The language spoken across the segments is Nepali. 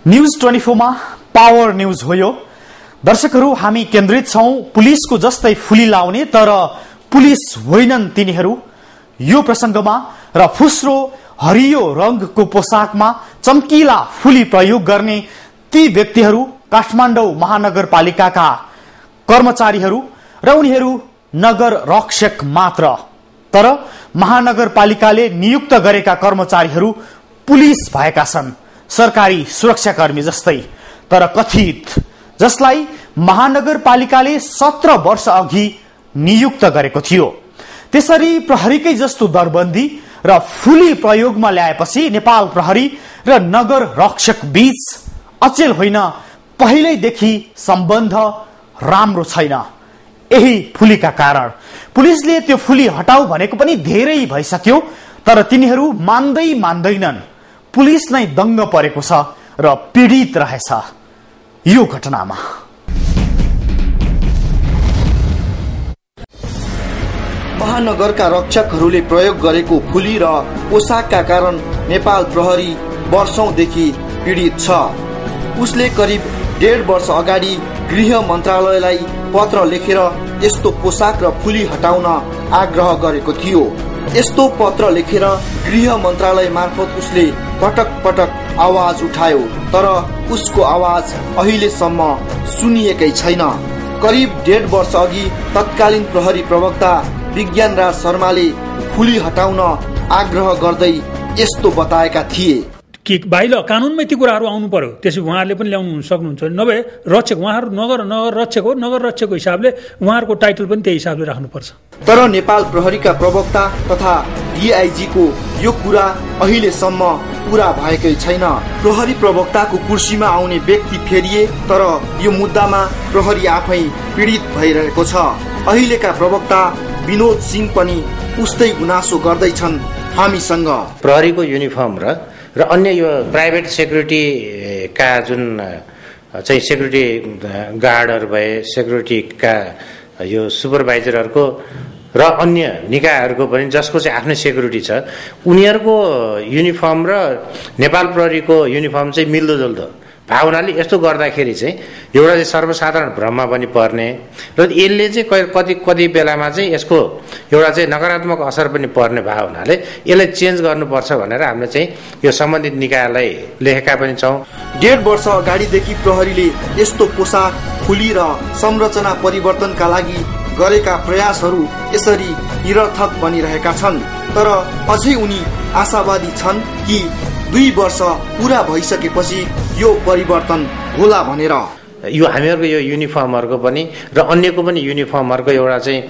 न्यूज 24 मा पावर न्यूज हो यो। दर्शकहरू, हामी केन्द्रित छौं पुलिसको जस्तै फुली लाउने तर पुलिस होइनन् तिनीहरू यो प्रसंगमा र फुस्रो हरियो रंगको पोशाकमा चम्किला फुली प्रयोग गर्ने ती व्यक्तिहरू काठमाडौँ महानगरपालिकाका कर्मचारीहरू र उनीहरू नगर रक्षक मात्र। तर महानगरपालिकाले नियुक्त गरेका कर्मचारीहरू पुलिस भएका छन्, सरकारी सुरक्षाकर्मी जस्तै, तर कथित, जसलाई महानगरपालिकाले 17 वर्ष अघि नियुक्त गरेको थियो। त्यसरी प्रहरीकै जस्तो दरबन्दी र फुली प्रयोगमा ल्याएपछि नेपाल प्रहरी र नगर रक्षक बीच अचेल होइन, पहिल्यैदेखि सम्बन्ध राम्रो छैन। यही फुलीका कारण पुलिसले त्यो फुली हटाऊ भनेको पनि धेरै भइसक्यो, तर तिनीहरू मान्दैनन्। पुलिस नै दङ्ग परेको छ र पीडित रहेछ यो घटनामा। महानगरका रक्षकहरूले प्रयोग गरेको फुली र पोसाकका कारण नेपाल प्रहरी वर्षौंदेखि पीडित छ। उसले करिब 1.5 वर्ष अगाडि गृह मन्त्रालयलाई पत्र लेखेर यस्तो पोसाक र फुली हटाउन आग्रह गरेको थियो। यस्तो पत्र लेखेर गृह मन्त्रालय मार्फत उसले पटक पटक आवाज उठायो, तर उसको आवाज अहिलेसम्म सुनिएकै छैन। करिब 1.5 वर्ष अघि तत्कालीन प्रहरी प्रवक्ता विज्ञानराज शर्माले फुली हटाउन आग्रह गर्दै यस्तो बताएका थिए कि बाहिर कानुनमै ती कुराहरू आउनु पर्यो, त्यसै उहाँहरूले पनि ल्याउनु सक्नुहुन्छ। नभए रक्षक, उहाँहरू नगर रक्षक हो, नगर रक्षकको हिसाबले उहाँहरूको टाइटल पनि त्यही हिसाबले राख्नुपर्छ। तर नेपाल प्रहरीका प्रवक्ता तथा डीआईजी को यो कुरा अहिलेसम्म पूरा भएकै छैन। प्रहरी प्रवक्ताको कुर्सीमा आउने व्यक्ति फेरिए, तर यो मुद्दामा प्रहरी आफै पीडित भइरहेको छ। अहिलेका प्रवक्ता विनोद सिंह पनि उस्तै गुनासो गर्दैछन् हामीसँग। प्रहरीको युनिफर्म र अन्य यो प्राइभेट सेक्युरिटीका जुन चाहिँ सेक्युरिटी गार्डहरू भए, सेक्युरिटीका यो सुपरभाइजरहरूको र अन्य निकायहरूको पनि जसको चाहिँ आफ्नै सेक्युरिटी छ, उनीहरूको युनिफर्म र नेपाल प्रहरीको युनिफर्म चाहिँ मिल्दोजुल्दो भएको हुनाले यस्तो गर्दाखेरि चाहिँ एउटा चाहिँ सर्वसाधारण भ्रममा पनि पर्ने र यसले चाहिँ कति बेलामा चाहिँ यसको एउटा चाहिँ नकारात्मक असर पनि पर्ने भएको हुनाले यसलाई चेन्ज गर्नुपर्छ भनेर हामीले चाहिँ यो सम्बन्धित निकायलाई लेखेका पनि छौँ। 1.5 वर्ष अगाडिदेखि प्रहरीले यस्तो पोसाक, फुली र संरचना परिवर्तनका लागि गरेका प्रयासहरू यसरी निरर्थक बनिरहेका छन्। तर अझै उनी आशावादी छन् कि 2 वर्ष पूरा भइसकेपछि यो परिवर्तन होला भनेर। यो हामीहरूको यो युनिफर्महरूको पनि र अन्यको पनि युनिफर्महरूको एउटा चाहिँ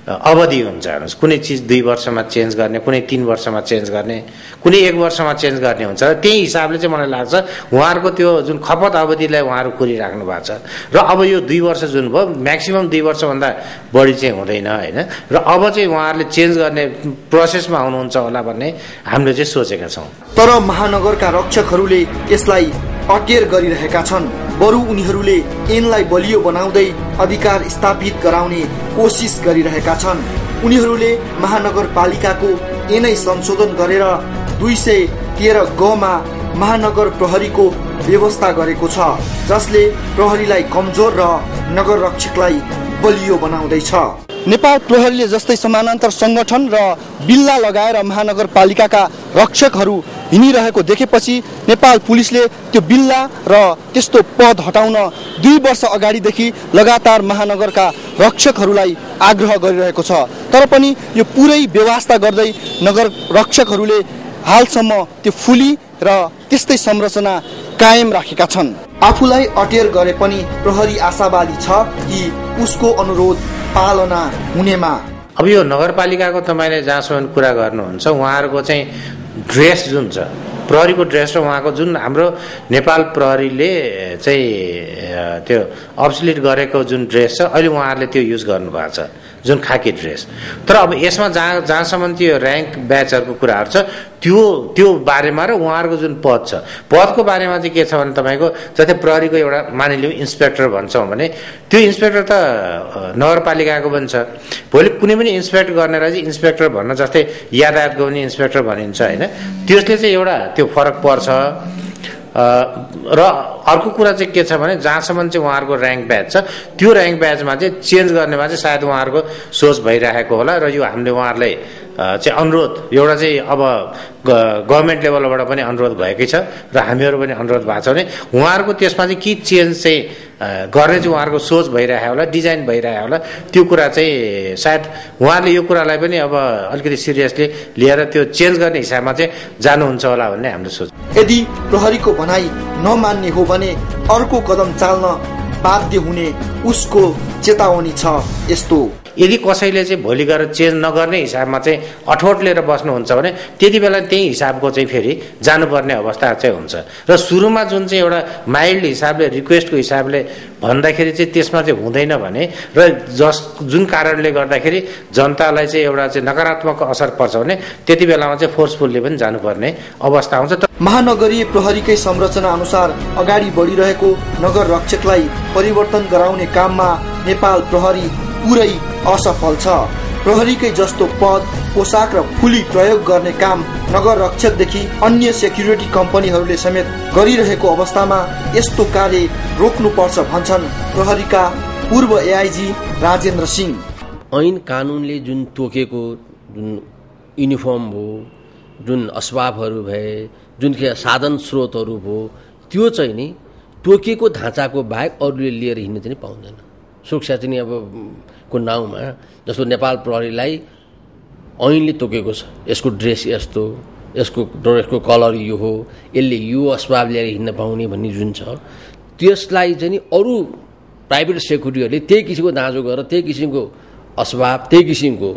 अवधि हुन्छ। कुनै चिज 2 वर्षमा चेन्ज गर्ने, कुनै 3 वर्षमा चेन्ज गर्ने, कुनै 1 वर्षमा चेन्ज गर्ने हुन्छ। त्यही हिसाबले चाहिँ मलाई लाग्छ उहाँहरूको त्यो जुन खपत अवधिलाई उहाँहरू कुरिराख्नु भएको छ। र अब यो 2 वर्ष जुन भयो, म्याक्सिमम 2 वर्षभन्दा बढी चाहिँ हुँदैन होइन। र अब चाहिँ उहाँहरूले चेन्ज गर्ने प्रोसेसमा आउनुहुन्छ होला भन्ने हामीले चाहिँ सोचेका छौँ। तर महानगरका रक्षकहरूले यसलाई अटेर गरिरहेका छन्। बरु उनीहरूले ऐनलाई बलियो बनाउँदै अधिकार स्थापित गराउने कोसिस गरिरहेका छन्। उनीहरूले महानगरपालिकाको ऐनै संशोधन गरेर 213 ग मा महानगर प्रहरीको व्यवस्था गरेको छ, जसले प्रहरीलाई कमजोर र नगर रक्षकलाई बलियो बनाउँदैछ। नेपाल प्रहरीले जस्तै समानान्तर संगठन र बिल्ला लगाएर महानगरपालिकाका रक्षकहरू हिँडिरहेको देखेपछि नेपाल पुलिसले त्यो बिल्ला र त्यस्तो पद हटाउन 2 वर्ष अगाडिदेखि लगातार महानगरका रक्षकहरूलाई आग्रह गरिरहेको छ। तर पनि यो पुरै व्यवस्था गर्दै नगर रक्षकहरूले हालसम्म त्यो फुली र त्यस्तै संरचना कायम राखेका छन्। आफूलाई अटेर गरे पनि प्रहरी आशावादी छ कि उसको अनुरोध पालना हुनेमा। अब यो नगरपालिकाको तपाईँले जहाँसम्म कुरा गर्नुहुन्छ, उहाँहरूको चाहिँ ड्रेस जुन छ, प्रहरीको ड्रेस र उहाँको जुन हाम्रो नेपाल प्रहरीले चाहिँ त्यो अब्सोल्युट गरेको जुन ड्रेस छ, अहिले उहाँहरूले त्यो युज गर्नुभएको छ, जुन खाकी ड्रेस। तर अब यसमा जहाँसम्म त्यो र्याङ्क ब्याचहरूको कुराहरू छ, त्यो बारेमा र उहाँहरूको जुन पद छ, पदको बारेमा चाहिँ के छ भने तपाईँको जस्तै प्रहरीको एउटा मानिलिउँ इन्सपेक्टर भन्छौँ भने त्यो इन्सपेक्टर त नगरपालिकाको पनि छ। भोलि कुनै पनि इन्सपेक्ट गर्नेलाई चाहिँ इन्सपेक्टर भन्न, जस्तै यातायातको पनि इन्सपेक्टर भनिन्छ होइन, त्यसले चाहिँ एउटा त्यो फरक पर्छ। र अर्को कुरा चाहिँ के छ भने जहाँसम्म चाहिँ उहाँहरूको र्याङ्क ब्याज छ त्यो र्याङ्क ब्याजमा चाहिँ चेन्ज गर्नेमा चाहिँ सायद उहाँहरूको सोच भइरहेको होला र यो हामीले उहाँहरूलाई चाहिँ अनुरोध एउटा चाहिँ अब गभर्मेन्ट लेभलबाट पनि अनुरोध भएकै छ र हामीहरू पनि अनुरोध भएको छ भने उहाँहरूको त्यसमा चाहिँ के चेन्ज चाहिँ गर्ने चाहिँ उहाँहरूको सोच भइरहेको होला डिजाइन भइरहेको होला त्यो कुरा चाहिँ सायद उहाँले यो कुरालाई पनि अब अलिकति सिरियसली लिएर त्यो चेन्ज गर्ने हिसाबमा चाहिँ जानुहुन्छ होला भन्ने हाम्रो सोच। यदि प्रहरीको भनाइ नमान्ने हो भने अर्को कदम चाल्न बाध्य हुने उसको चेतावनी छ यस्तो। यदि कसैले चाहिँ भोलि गएर चेन्ज नगर्ने हिसाबमा चाहिँ अठोट लिएर बस्नुहुन्छ भने त्यति बेला त्यही हिसाबको चाहिँ फेरि जानुपर्ने अवस्था चाहिँ हुन्छ र सुरुमा जुन चाहिँ एउटा माइल्ड हिसाबले रिक्वेस्टको हिसाबले भन्दाखेरि चाहिँ त्यसमा चाहिँ हुँदैन भने र जुन कारणले गर्दाखेरि जनतालाई चाहिँ एउटा चाहिँ नकारात्मक असर पर्छ भने त्यति बेलामा चाहिँ फोर्सफुल्ली पनि जानुपर्ने अवस्था आउँछ। महानगरीय प्रहरीकै संरचना अनुसार अगाडि बढिरहेको नगर रक्षकलाई परिवर्तन गराउने काममा नेपाल प्रहरी पुरै असफल छ। प्रहरीकै जस्तो पद पोसाक र फुली प्रयोग गर्ने काम नगर रक्षकदेखि अन्य सेक्युरिटी कम्पनीहरूले समेत गरिरहेको अवस्थामा यस्तो कार्य रोक्नुपर्छ भन्छन् प्रहरीका पूर्व एआइजी राजेन्द्र सिंह। ऐन कानुनले जुन तोकेको जुन युनिफर्म हो, जुन असबाबहरू भए, जुन साधन स्रोतहरू भयो, त्यो चाहिँ नि तोकिएको ढाँचाको बाहेक अरूले लिएर हिँड्न चाहिँ पाउँदैन। सुरक्षा चाहिँ अब को नाउँमा जस्तो नेपाल प्रहरीलाई ऐनले तोकेको छ, यसको ड्रेस यस्तो, यसको ड्रेसको कलर यो हो, यसले यो असबाब लिएर हिँड्न पाउने भन्ने जुन छ त्यसलाई चाहिँ नि अरू प्राइभेट सेक्युरिटीहरूले त्यही किसिमको दाँजो गरेर त्यही किसिमको असबाब, त्यही किसिमको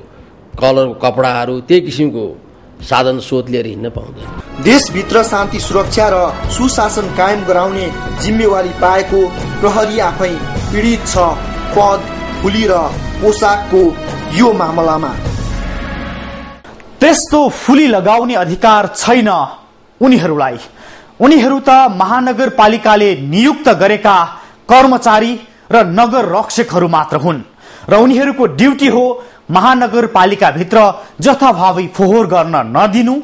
कलरको कपडाहरू, त्यही किसिमको साधन स्रोत लिएर हिँड्न पाउँदैन। देशभित्र शान्ति सुरक्षा र सुशासन कायम गराउने जिम्मेवारी पाएको प्रहरी आफै पीडित छ पद, फुली र पोसाकको यो मामलामा। त्यस्तो फुली लगाउने अधिकार छैन उनीहरूलाई। उनीहरू त महानगरपालिकाले नियुक्त गरेका कर्मचारी र नगर रक्षकहरू मात्र हुन् र उनीहरूको ड्युटी हो महानगरपालिकाभित्र जथाभावी फोहोर गर्न नदिनु,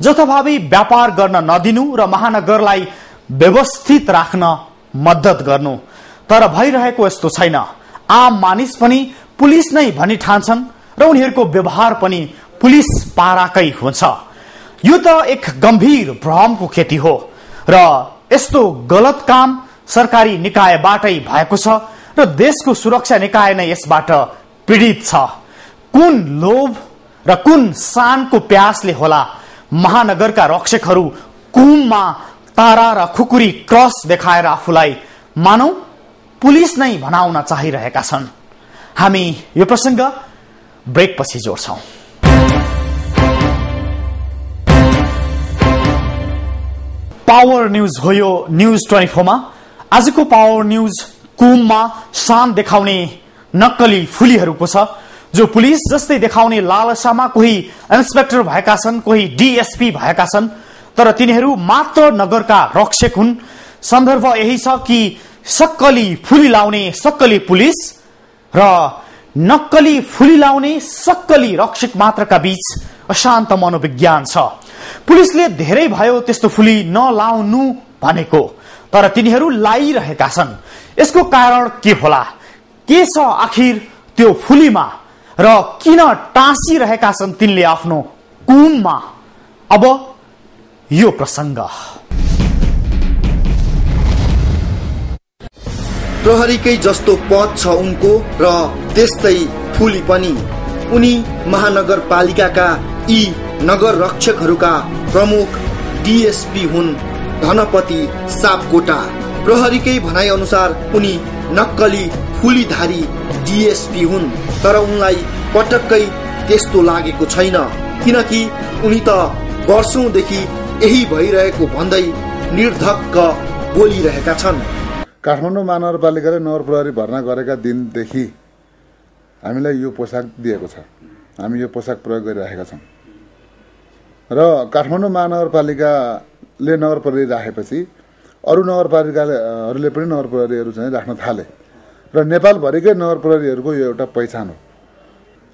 जथाभावी व्यापार गर्न नदिनु र महानगरलाई व्यवस्थित राख्न मद्दत गर्नु। तर भइरहेको यस्तो छैन। आम मानिस पनि पुलिस नै भनी ठान्छन् र उनीहरूको व्यवहार पनि पुलिस पाराकै हुन्छ। यो त एक गम्भीर भ्रमको खेती हो र यस्तो गलत काम सरकारी निकायबाटै भएको छ र देशको सुरक्षा निकाय नै यसबाट पीडित छ। कुन लोभ र कुन शानको प्यासले होला महानगरका रक्षकहरू कुममा तारा र खुकुरी क्रस देखाएर आफूलाई मानौ पुलिस नै भनाउन चाहिरहेका छन्। हामी यो प्रसंग ब्रेकपछि जोड्छौं। पावर न्यूज हो यो न्यूज 24 मा। आजको पावर न्यूज कुममा शान देखाउने नक्कली फुलीहरूको छ जो पुलिस जस्तै देखाउने लालसामा कोही इन्स्पेक्टर भएका छन्, कोही डीएसपी भएका छन्, तर तिनीहरू मात्र नगरका रक्षक हुन्। सन्दर्भ यही छ कि सक्कली फुली लाउने सक्कली पुलिस र नक्कली फुली लाउने सक्कली रक्षक मात्रका बीच अशान्त मनोविज्ञान छ। पुलिसले धेरै भयो त्यस्तो फुली नलाउनु भनेको, तर तिनीहरू लाइरहेका छन्। यसको कारण के होला? के छ आखिर त्यो फुलीमा र किन टाँसिरहेका छन् तिनले आफ्नो कुममा? अब यो प्रसंग। प्रहरीकै जस्तो पद छ उनको र त्यस्तै फुली पनि। उनी महानगरपालिकाका यी नगर रक्षकहरूका प्रमुख डीएसपी हुन् धनपति सापकोटा। प्रहरीकै भनाइ अनुसार उनी नक्कली फुलीधारी डीएसपी हुन्, तर उनलाई पटक्कै त्यस्तो लागेको छैन, किनकि उनी त वर्षौंदेखि यही भइरहेको भन्दै निर्धक्क बोलिरहेका छन्। काठमाडौँ महानगरपालिकाले नगर प्रहरी भर्ना गरेका दिनदेखि हामीलाई यो पोसाक दिएको छ। हामी यो पोसाक प्रयोग गरिरहेका छौँ र काठमाडौँ महानगरपालिकाले नगर प्रहरी राखेपछि अरू नगरपालिकाहरूले पनि नगर प्रहरीहरू चाहिँ राख्न थाले र नेपालभरिकै नगर प्रहरीहरूको यो एउटा पहिचान हो।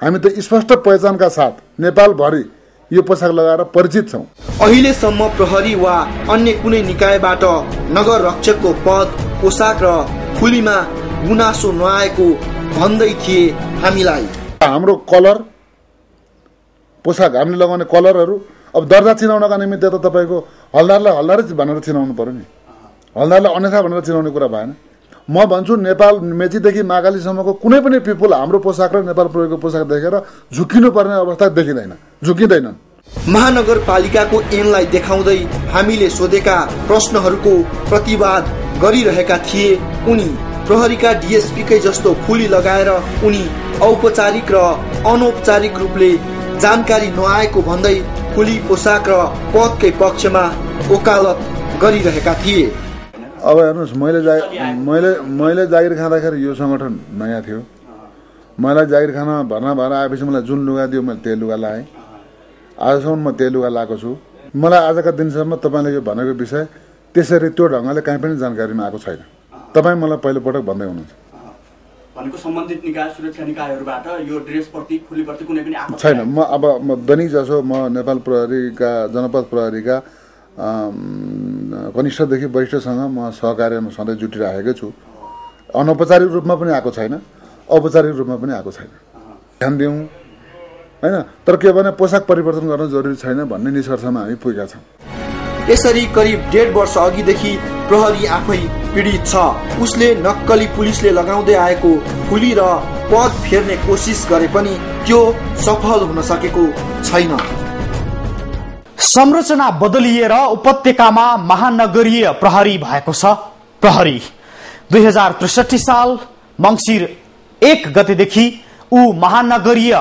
हामी त स्पष्ट पहिचानका साथ नेपालभरि यो पोसाक लगाएर परिचित छौँ। अहिलेसम्म प्रहरी वा अन्य कुनै निकायबाट नगर रक्षकको पद, पोसाक र फुलीमा गुनासो नआएको भन्दै थिए हामीलाई। हाम्रो कलर, पोसाक हामीले लगाउने कलरहरू अब दर्जा चिनाउनका निमित्त त तपाईँको हलदारलाई हलदारै भनेर चिनाउनु पर्यो नि, हलदारलाई अन्यथा भनेर चिनाउने कुरा भएन। म भन्छु नेपाल मेचीदेखि महाकालीसम्मको कुनै पनि पिपुल हाम्रो पोसाक र नेपाल प्रहरीको पोसाक देखेर झुकिनु पर्ने अवस्था देखिँदैन, झुकिँदैनन्। महानगरपालिकाको ऐनलाई देखाउँदै हामीले सोधेका प्रश्नहरूको प्रतिवाद गरिरहेका थिए उनी। प्रहरीका डीएसपीकै जस्तो फुली लगाएर उनी औपचारिक र अनौपचारिक रूपले जानकारी नआएको भन्दै फुली पोसाक र पदकै पक्षमा वकालत गरिरहेका थिए। अब हेर्नुहोस्, मैले जागिर खाँदाखेरि यो सङ्गठन नयाँ थियो। मलाई जागिर खाना भर्ना भएर आएपछि मलाई जुन लुगा दियो मैले त्यही लुगा लाएँ। आजसम्म म त्यही लुगा लाएको छु। मलाई आजका दिनसम्म तपाईँले यो भनेको विषय त्यसरी त्यो ढङ्गले कहीँ पनि जानकारीमा आएको छैन। तपाईँ मलाई पहिलोपटक भन्दै हुनुहुन्छ भनेको सम्बन्धित निकाय, सुरक्षा निकायहरूबाट यो ड्रेसप्रति, फुलीप्रति कुनै पनि आएको छैन। म दैनिक जसो म नेपाल प्रहरीका, जनपद प्रहरीका कनिष्ठदेखि वरिष्ठसँग म सहकार्यमा सधैँ जुटिरहेकै छु। अनौपचारिक रूपमा पनि आएको छैन, औपचारिक रूपमा पनि आएको छैन। ध्यान दिउँ होइन, तर के भने पोसाक परिवर्तन गर्न जरुरी छैन भन्ने निष्कर्षमा हामी पुगेका छौँ। यसरी करिब 1.5 वर्ष अघिदेखि प्रहरी आफै पीडित छ। उसले नक्कली पुलिसले लगाउँदै आएको फुली र पद फेर्ने कोसिस गरे पनि त्यो सफल हुन सकेको छैन। संरचना बदलिएर उपत्यकामा महानगरीय प्रहरी भएको छ। प्रहरी 2063 साल मङ्सिर 1 गतेदेखि ऊ महानगरीय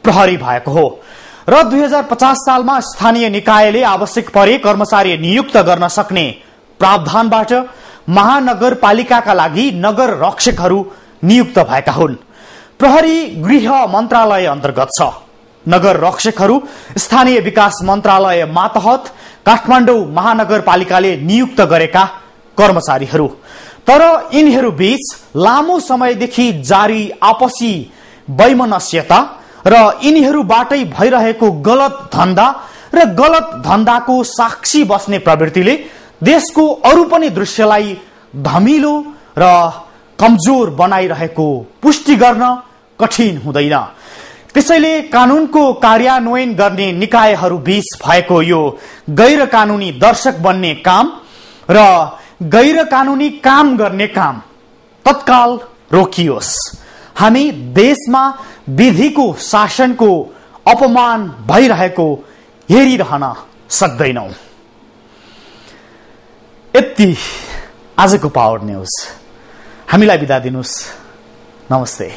प्रहरी भएको हो र 2050 सालमा स्थानीय निकायले आवश्यक परे कर्मचारी नियुक्त गर्न सक्ने प्रावधानबाट महानगरपालिकाका लागि नगर रक्षकहरू नियुक्त भएका हुन्। प्रहरी गृह मन्त्रालय अन्तर्गत छ। नगर रक्षकहरू स्थानीय विकास मन्त्रालय मातहत काठमाडौँ महानगरपालिकाले नियुक्त गरेका कर्मचारीहरू। तर यिनीहरू बीच लामो समयदेखि जारी आपसी वैमनस्यता र यिनीहरूबाटै भइरहेको गलत धन्दा र गलत धन्दाको साक्षी बस्ने प्रवृत्तिले देशको अरू पनि दृश्यलाई धमिलो र कमजोर बनाइरहेको पुष्टि गर्न कठिन हुँदैन। त्यसैले कानूनको कार्यान्वयन गर्ने निकायहरू बीच भएको यो गैर कानूनी दर्शक बन्ने काम र गैर कानूनी काम गर्ने काम तत्काल रोकियोस्। हामी देशमा विधिको शासनको अपमान भइरहेको हेरिरहन सक्दैनौं। यति आजको पावर न्यूज। हामीलाई बिदा दिनुस्। नमस्ते।